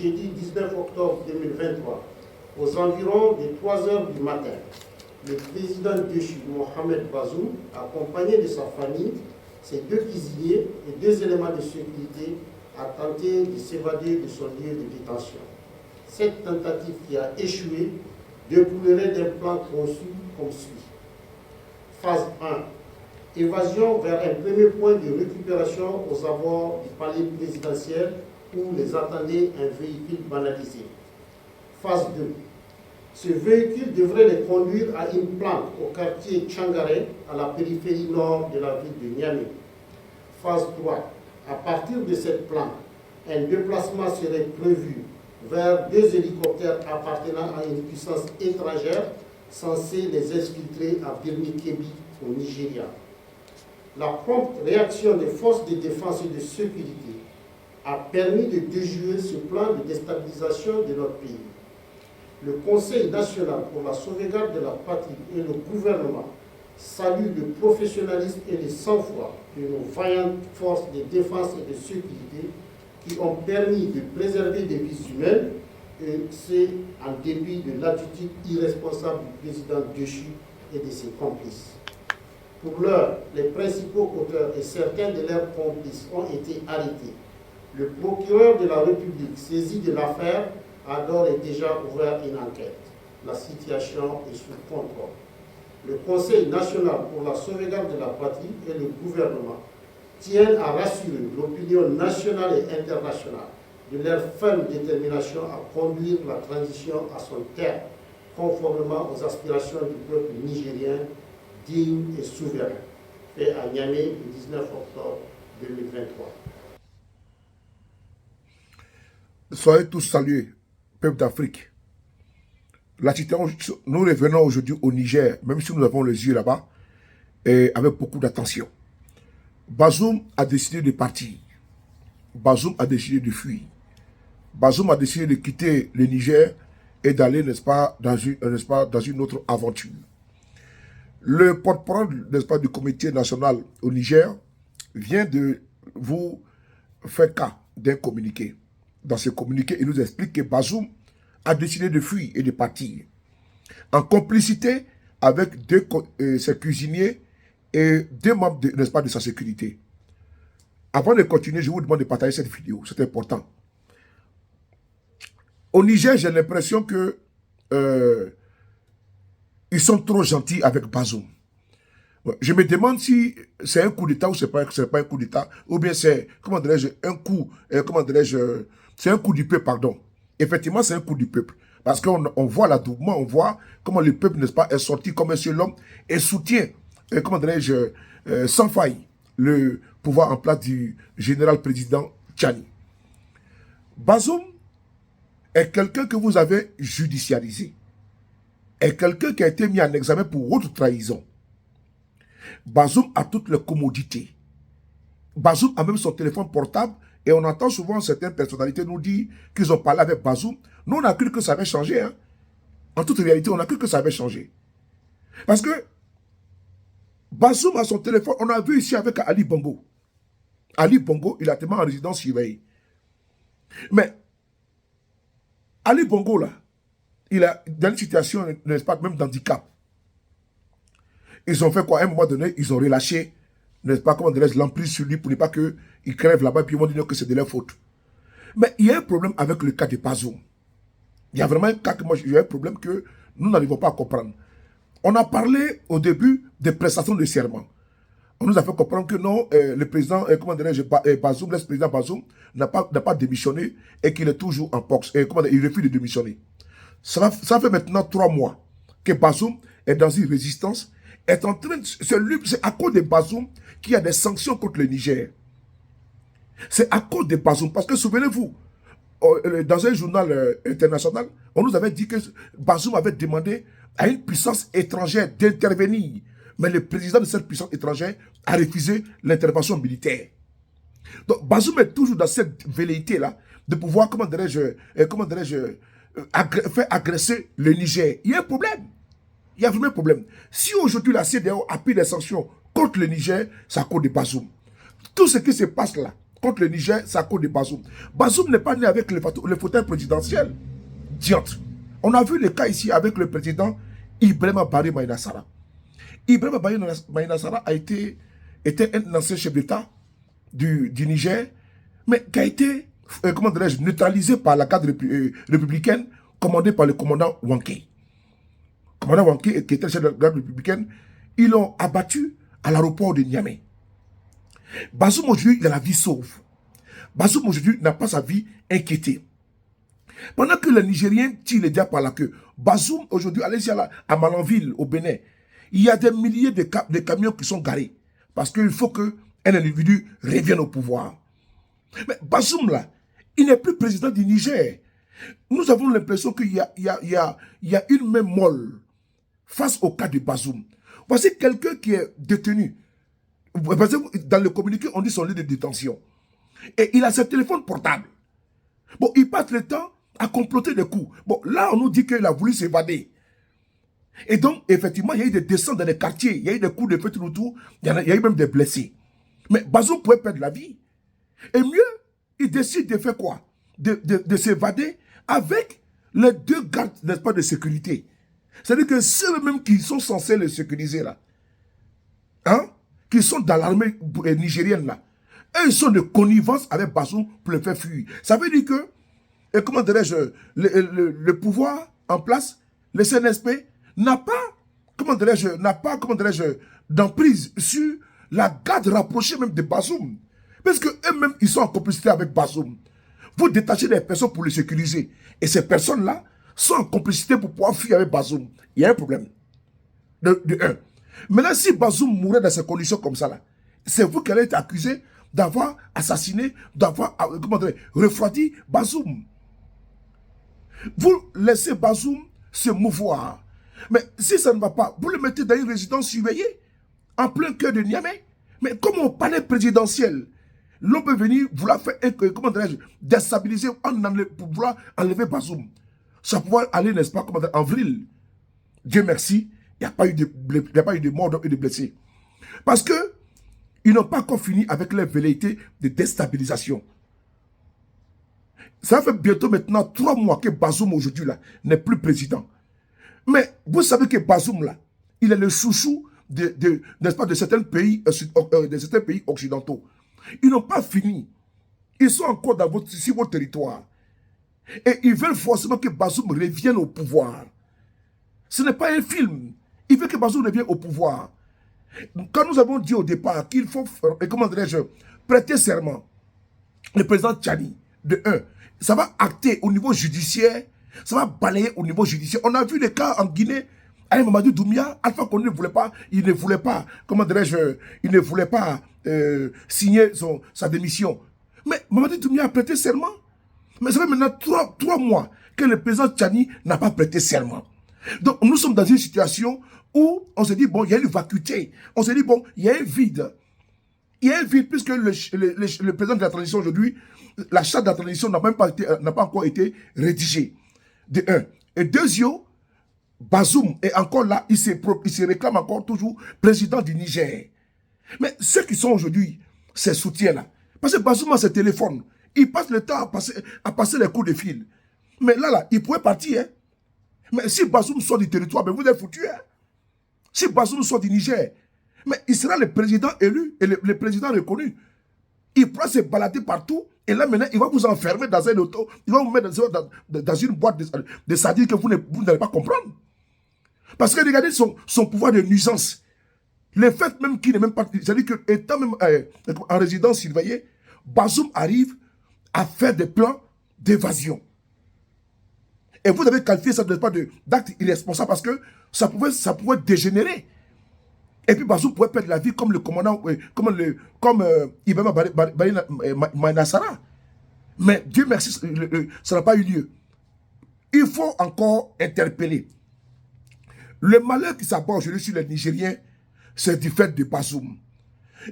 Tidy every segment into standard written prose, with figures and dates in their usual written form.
jeudi 19 octobre 2023, aux environs de 3 heures du matin, le président déchu Mohamed Bazoum, accompagné de sa famille, ses 2 cuisiniers et 2 éléments de sécurité, a tenté de s'évader de son lieu de détention. Cette tentative qui a échoué découlerait d'un plan conçu comme suit. Phase 1. Évasion vers un premier point de récupération aux abords du palais présidentiel où les attendait un véhicule banalisé. Phase 2. Ce véhicule devrait les conduire à une planque au quartier Tchangare, à la périphérie nord de la ville de Niamey. Phase 3. À partir de cette planque, un déplacement serait prévu vers 2 hélicoptères appartenant à une puissance étrangère censés les exfiltrer à Birni-Kébi au Nigeria. La prompte réaction des forces de défense et de sécurité a permis de déjouer ce plan de déstabilisation de notre pays. Le Conseil national pour la sauvegarde de la patrie et le gouvernement saluent le professionnalisme et le sang-froid de nos vaillantes forces de défense et de sécurité qui ont permis de préserver des vies humaines, et c'est en dépit de l'attitude irresponsable du président déchu et de ses complices. Pour l'heure, les principaux auteurs et certains de leurs complices ont été arrêtés. Le procureur de la République, saisi de l'affaire, a d'ores et déjà ouvert une enquête. La situation est sous contrôle. Le Conseil national pour la sauvegarde de la patrie et le gouvernement tiennent à rassurer l'opinion nationale et internationale de leur ferme détermination à conduire la transition à son terme, conformément aux aspirations du peuple nigérien digne et souverain, fait à Niamey le 19 octobre 2023. Soyez tous salués, peuple d'Afrique. Nous revenons aujourd'hui au Niger, même si nous avons les yeux là-bas, et avec beaucoup d'attention. Bazoum a décidé de partir. Bazoum a décidé de fuir. Bazoum a décidé de quitter le Niger et d'aller, n'est-ce pas, dans une autre aventure. Le porte-parole, n'est-ce pas, du comité national au Niger vient de vous faire cas d'un communiqué. Dans ce communiqué, il nous explique que Bazoum a décidé de fuir et de partir, en complicité avec ses cuisiniers et 2 membres, n'est-ce pas, de sa sécurité. Avant de continuer, je vous demande de partager cette vidéo, c'est important. Au Niger, j'ai l'impression que ils sont trop gentils avec Bazoum. Je me demande si c'est un coup d'État ou c'est pas un coup d'État, ou bien c'est, comment dirais-je, un coup, c'est un coup du peuple, pardon. Effectivement, c'est un coup du peuple. Parce qu'on voit l'adoubement, on voit comment le peuple, n'est-ce pas, est sorti comme un seul homme et soutient, comment dirais-je, sans faille, le pouvoir en place du général-président Tchani. Bazoum est quelqu'un que vous avez judiciarisé, est quelqu'un qui a été mis en examen pour haute trahison. Bazoum a toutes les commodités. Bazoum a même son téléphone portable et on entend souvent certaines personnalités nous dire qu'ils ont parlé avec Bazoum. Nous, on a cru que ça avait changé. Hein. En toute réalité, on a cru que ça avait changé. Parce que Bazoum a son téléphone. On a vu ici avec Ali Bongo. Ali Bongo, il a tellement en résidence surveillée. Mais Ali Bongo, là, il a dans une situation, n'est-ce pas, même d'handicap. Ils ont fait quoi? À un moment donné, ils ont relâché, n'est-ce pas, comment dirais-je, l'emprise sur lui pour ne pas qu'il crève là-bas, puis ils vont dire que c'est de leur faute. Mais il y a un problème avec le cas de Bazoum. Il y a vraiment un cas que moi, j'ai un problème que nous n'arrivons pas à comprendre. On a parlé au début des prestations de serment. On nous a fait comprendre que non, le président, comment dirais-je, Bazoum, l'ex-président Bazoum, n'a pas démissionné et qu'il est toujours en poste. Il refuse de démissionner. Ça fait maintenant 3 mois que Bazoum est dans une résistance, est en train de... C'est à cause de Bazoum qu'il y a des sanctions contre le Niger. C'est à cause de Bazoum. Parce que souvenez-vous, dans un journal international, on nous avait dit que Bazoum avait demandé à une puissance étrangère d'intervenir. Mais le président de cette puissance étrangère a refusé l'intervention militaire. Donc Bazoum est toujours dans cette velléité-là de pouvoir, comment dirais-je, faire agresser le Niger. Il y a un problème. Il y a vraiment un problème. Si aujourd'hui la CEDEAO appuie des sanctions contre le Niger, c'est à cause de Bazoum. Tout ce qui se passe là, contre le Niger, c'est à cause de Bazoum. Bazoum n'est pas né avec le fauteuil présidentiel. Diantre. On a vu le cas ici avec le président Ibrahima Barry Maïna Sara. Ibrahima Barry Maïna Sara était un ancien chef d'État du Niger, mais qui a été, comment dirais-je, neutralisé par la cadre républicaine commandée par le commandant Wanké. Le commandant Wanké, qui était le chef de la garde républicaine, ils l'ont abattu à l'aéroport de Niamey. Bazoum aujourd'hui, il a la vie sauve. Bazoum aujourd'hui n'a pas sa vie inquiétée. Pendant que les Nigériens tirent les diables par la queue, Bazoum aujourd'hui, allez-y à Malanville, au Bénin, il y a des milliers de camions qui sont garés. Parce qu'il faut qu'un individu revienne au pouvoir. Mais Bazoum là, il n'est plus président du Niger. Nous avons l'impression qu'il y a une main molle face au cas de Bazoum. Voici quelqu'un qui est détenu. Dans le communiqué, on dit son lieu de détention. Et il a ses téléphones portables. Bon, il passe le temps à comploter des coups. Bon, là, on nous dit qu'il a voulu s'évader. Et donc, effectivement, il y a eu des descentes dans les quartiers. Il y a eu des coups de feu tout autour. Il y a eu même des blessés. Mais Bazoum pouvait perdre la vie. Et mieux, il décide de faire quoi? De s'évader avec les deux gardes, n'est-ce pas, de sécurité. C'est-à-dire que ceux-mêmes qui sont censés le sécuriser là, hein, qui sont dans l'armée nigérienne là, eux, ils sont de connivence avec Bazoum pour le faire fuir. Ça veut dire que, et comment dirais-je, le pouvoir en place, le CNSP, n'a pas, comment dirais-je, d'emprise sur la garde rapprochée même de Bazoum. Parce qu'eux-mêmes, ils sont en complicité avec Bazoum. Vous détachez des personnes pour les sécuriser. Et ces personnes-là sont en complicité pour pouvoir fuir avec Bazoum. Il y a un problème. De un. Maintenant, si Bazoum mourait dans ces conditions comme ça, là, c'est vous qui allez être accusé d'avoir assassiné, d'avoir, comment dire, refroidi Bazoum. Vous laissez Bazoum se mouvoir. Mais si ça ne va pas, vous le mettez dans une résidence surveillée, en plein cœur de Niamey. Mais comme au palais présidentiel, l'on peut venir vouloir faire, comment dirais-je, déstabiliser pour vouloir enlever Bazoum. Ça pourrait aller, n'est-ce pas, comment dire, en vrille. Dieu merci, il n'y a pas eu de morts et de blessés. Parce que ils n'ont pas encore fini avec les velléités de déstabilisation. Ça fait bientôt maintenant 3 mois que Bazoum aujourd'hui là n'est plus président. Mais vous savez que Bazoum là, il est le chouchou n'est-ce pas, de certains pays occidentaux. Ils n'ont pas fini. Ils sont encore sur votre territoire. Et ils veulent forcément que Bazoum revienne au pouvoir. Ce n'est pas un film. Il veut que Bazoum revienne au pouvoir. Quand nous avons dit au départ qu'il faut, comment dirais-je, prêter serment, le président Tchani, de 1, ça va acter au niveau judiciaire, ça va balayer au niveau judiciaire. On a vu les cas en Guinée, avec Mamadou Doumbia, Alpha Condé il ne voulait pas, comment dirais-je, il ne voulait pas signer sa démission. Mais Mamadou Doumbia a prêté serment. Mais ça fait maintenant 3 mois que le président Tchani n'a pas prêté serment. Donc nous sommes dans une situation où on se dit, bon, il y a une vacuité. On se dit, bon, il y a un vide. Il y a un vide puisque le président de la transition aujourd'hui, la charte de la transition n'a pas encore été rédigée. De 1. Et deuxièmement, Bazoum est encore là, il se réclame encore toujours président du Niger. Mais ceux qui sont aujourd'hui, ces soutiens-là, parce que Bazoum a ses téléphones, il passe le temps à passer les coups de fil. Mais là, il pourrait partir. Hein. Mais si Bazoum sort du territoire, ben vous êtes foutus. Hein. Si Bazoum sort du Niger, mais il sera le président élu et le président reconnu. Il pourra se balader partout et là maintenant, il va vous enfermer dans un auto, il va vous mettre dans une boîte de sardines que vous n'allez pas comprendre. Parce que regardez son pouvoir de nuisance. Le fait même qu'il n'est même pas... C'est-à-dire qu'étant même en résidence surveillée, Bazoum arrive à faire des plans d'évasion. Et vous avez qualifié ça d'acte irresponsable parce que ça pouvait dégénérer. Et puis Bazoum pouvait perdre la vie comme le commandant, comme Ibrahima Barry Maïna Sara. Mais Dieu merci, ça n'a pas eu lieu. Il faut encore interpeller. Le malheur qui s'abat aujourd'hui sur les Nigériens, c'est du fait de Bazoum.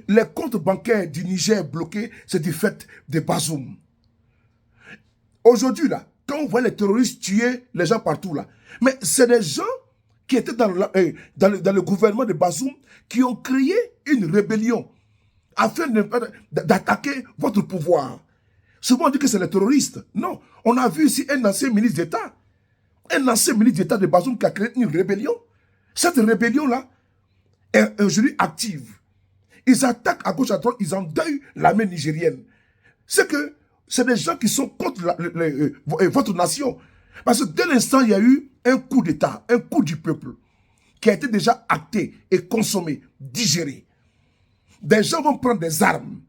Les comptes bancaires du Niger bloqués, c'est du fait de Bazoum. Aujourd'hui, là, quand on voit les terroristes tuer les gens partout, là, mais c'est des gens qui étaient dans le gouvernement de Bazoum qui ont créé une rébellion afin d'attaquer votre pouvoir. Souvent on dit que c'est les terroristes. Non, on a vu ici un ancien ministre d'État. Un ancien ministre d'État de Bazoum qui a créé une rébellion. Cette rébellion-là est aujourd'hui active. Ils attaquent à gauche, à droite, ils endeuillent l'armée nigérienne. C'est que c'est des gens qui sont contre votre nation. Parce que dès l'instant, il y a eu un coup d'État, un coup du peuple, qui a été déjà acté et consommé, digéré. Des gens vont prendre des armes.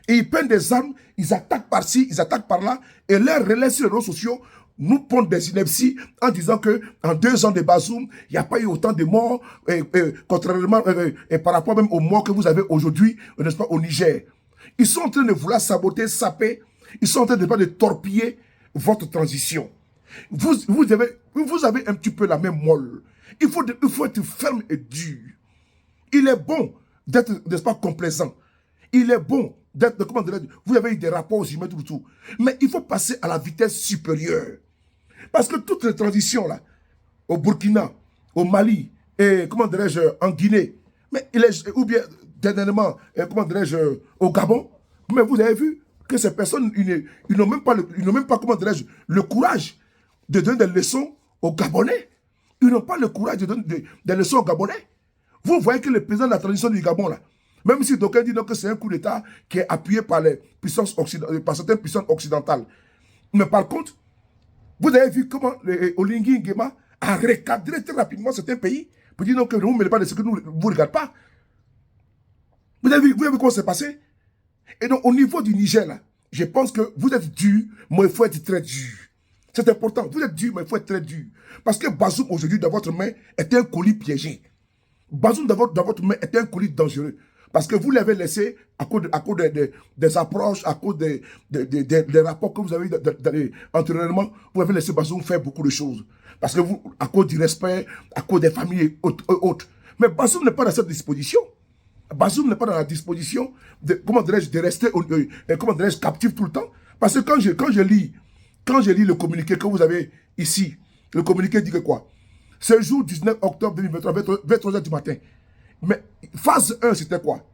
Et ils prennent des armes, ils attaquent par-ci, ils attaquent par-là, et leurs relais sur les réseaux sociaux nous pondent des inepties en disant que en 2 ans de Bazoum, il n'y a pas eu autant de morts, contrairement par rapport même aux morts que vous avez aujourd'hui, n'est-ce pas, au Niger. Ils sont en train de vouloir saboter, saper, ils sont en train de torpiller votre transition. Vous avez un petit peu la même molle. Il faut être ferme et dur. Il est bon d'être, n'est-ce pas, complaisant. Il est bon d'être, comment dirais-je, vous avez eu des rapports, j'y mets tout. Mais il faut passer à la vitesse supérieure. Parce que toutes les transitions, là, au Burkina, au Mali, et, comment dirais-je, en Guinée, mais ou bien, dernièrement, comment dirais-je, au Gabon, mais vous avez vu que ces personnes, ils n'ont même pas, comment dirais-je, le courage de donner des leçons aux Gabonais. Ils n'ont pas le courage de donner des leçons aux Gabonais. Vous voyez que le président de la transition du Gabon, là, même si d'aucuns disent que c'est un coup d'État qui est appuyé par par certaines puissances occidentales. Mais par contre, vous avez vu comment Oligui Nguema a recadré très rapidement certains pays pour dire non, que ne vous mêlez pas de ce que nous ne vous regardons pas. Vous avez vu comment c'est passé? Et donc, au niveau du Niger, là, je pense que vous êtes dur, mais il faut être très dur. C'est important. Vous êtes dur, mais il faut être très dur. Parce que Bazoum, aujourd'hui, dans votre main, est un colis piégé. Bazoum, dans votre main, est un colis dangereux. Parce que vous l'avez laissé à cause des approches, à cause des rapports que vous avez eu antérieurement, vous avez laissé Bazoum faire beaucoup de choses. Parce que vous, à cause du respect, à cause des familles et autres. Mais Bazoum n'est pas dans cette disposition. Bazoum n'est pas dans la disposition de, comment dirais-je, de rester comment dirais-je, captif tout le temps. Parce que quand je lis le communiqué que vous avez ici, le communiqué dit que quoi? Ce jour 19 octobre 2023, 23h du matin. Mais phase 1, c'était quoi?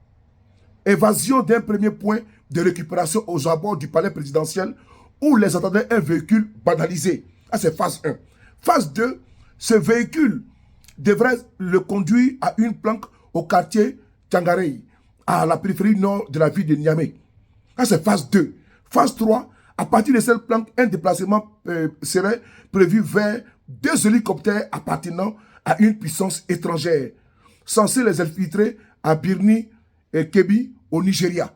Évasion d'un premier point de récupération aux abords du palais présidentiel où les attendait un véhicule banalisé. Ah, c'est phase 1. Phase 2, ce véhicule devrait le conduire à une planque au quartier Tchangarey, à la périphérie nord de la ville de Niamey. Ça, c'est phase 2. Phase 3, à partir de cette planque, un déplacement serait prévu vers 2 hélicoptères appartenant à une puissance étrangère, censés les infiltrer à Birni et Kébi, au Nigeria.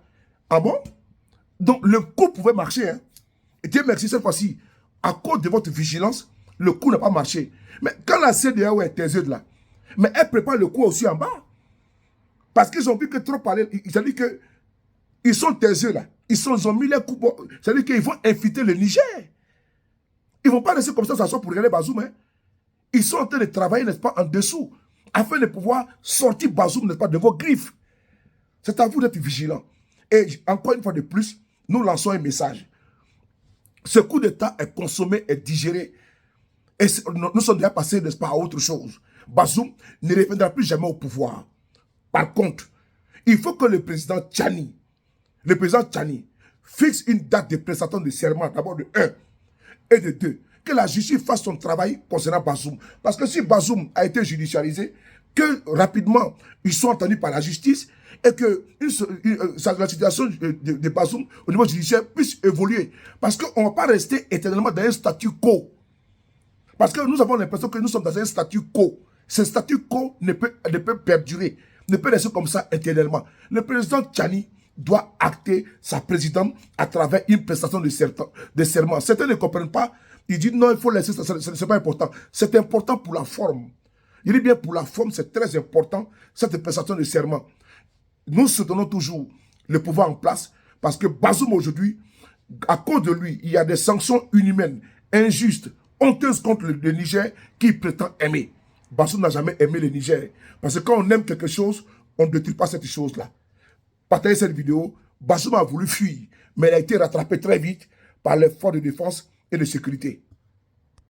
Ah bon? Donc, le coup pouvait marcher. Hein? Et Dieu merci, cette fois-ci, à cause de votre vigilance, le coup n'a pas marché. Mais quand la CDAO est taiseux de là, mais elle prépare le coup aussi en bas. Parce qu'ils ont vu que trop parler, c'est-à-dire qu'ils sont taiseux là. Ils ont mis les coups, c'est-à-dire qu'ils vont infiltrer le Niger. Ils ne vont pas laisser comme ça pour regarder Bazoum. Hein. Ils sont en train de travailler, n'est-ce pas, en dessous, afin de pouvoir sortir Bazoum, n'est-ce pas, de vos griffes. C'est à vous d'être vigilants. Et encore une fois de plus, nous lançons un message. Ce coup d'État est consommé, est digéré. Et nous sommes déjà passés, n'est-ce pas, à autre chose. Bazoum ne reviendra plus jamais au pouvoir. Par contre, il faut que le président Tchani fixe une date de prestation de serment, d'abord de 1 et de 2. Que la justice fasse son travail concernant Bazoum. Parce que si Bazoum a été judiciarisé, que rapidement, ils sont entendus par la justice et que la situation de Bazoum au niveau judiciaire puisse évoluer. Parce qu'on ne va pas rester éternellement dans un statu quo. Parce que nous avons l'impression que nous sommes dans un statu quo. Ce statu quo ne peut perdurer, ne peut rester comme ça éternellement. Le président Tchani doit acter sa présidence à travers une prestation de serment. Certains ne comprennent pas. Ils disent non, il faut laisser ça, ce n'est pas important. C'est important pour la forme. Il dit bien pour la forme, c'est très important, cette prestation de serment. Nous soutenons toujours le pouvoir en place parce que Bazoum aujourd'hui, à cause de lui, il y a des sanctions inhumaines, injustes, honteuses contre le Niger qui prétend aimer. Bazoum n'a jamais aimé le Niger. Parce que quand on aime quelque chose, on ne détruit pas cette chose-là. Partagez cette vidéo. Bazoum a voulu fuir, mais il a été rattrapé très vite par les forces de défense et de sécurité.